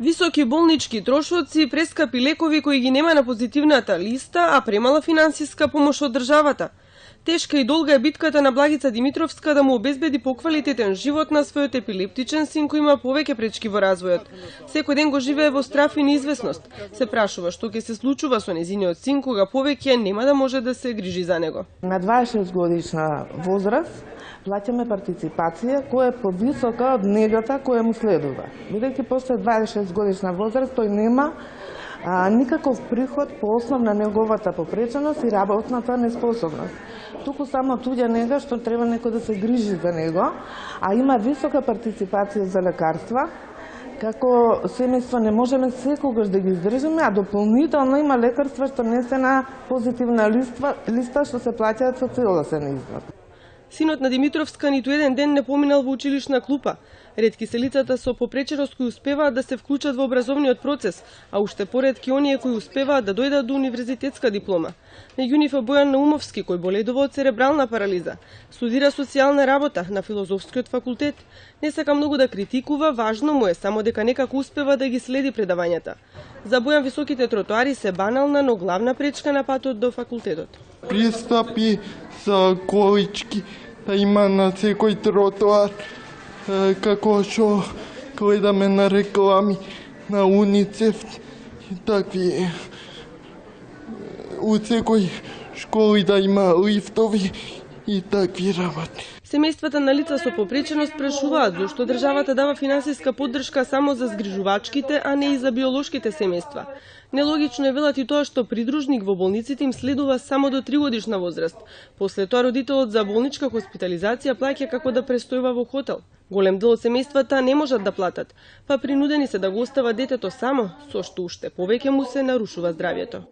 Високи болнички трошоци, прескапи лекови кои ги нема на позитивната листа, а премала финансиска помош од државата. Тешка и долга е битката на Благица Димитровска да му обезбеди поквалитетен живот на својот епилептичен син кој има повеќе пречки во развојот. Секој ден го живее во страф и неизвестност. Се прашува што ќе се случува со незиниот син кога повеќе нема да може да се грижи за него. На 26 годишна возраст плаќаме партиципација која е повисока од негата која му следува. Бидејќи после 26 годишна возраст тој нема никаков приход по основ на неговата попреченост и работната неспособност. Туку само туѓа нега што треба некој да се грижи за него, а има висока партиципација за лекарства. Како семејство не можеме секогаш да ги издржиме, а дополнително има лекарства што не се на позитивна листа што се плаќаат со целосен износ. Синот на Димитровска ниту еден ден не поминал во училишна клупа. Ретки се лицата со попреченост кои успеваат да се вклучат во образовниот процес, а уште поретки оние кои успеваат да дојдат до универзитетска диплома. Меѓу нив е Бојан Наумовски, кој боледува од церебрална парализа. Студира социјална работа на Филозофскиот факултет. Не сака многу да критикува, важно му е само дека некако успева да ги следи предавањата. За Бојан високите тротоари се банална, но главна пречка на патот до факултетот. Пристапи за колички да има на секој тротоар, како што гледаме на реклами на УНИЦЕФ и такви. У секој школи да има лифтови и такви работи. Семејствата на лица со попреченост прашуваат зошто државата дава финансиска поддршка само за згрижувачките, а не и за биолошките семејства. Нелогично е велат и тоа што придружник во болниците им следува само до 3 годишна возраст. После тоа родителот за болничка хоспитализација плаќа како да престојува во хотел. Голем дел од семејствата не можат да платат, па принудени се да го остават детето само, со што уште повеќе му се нарушува здравјето.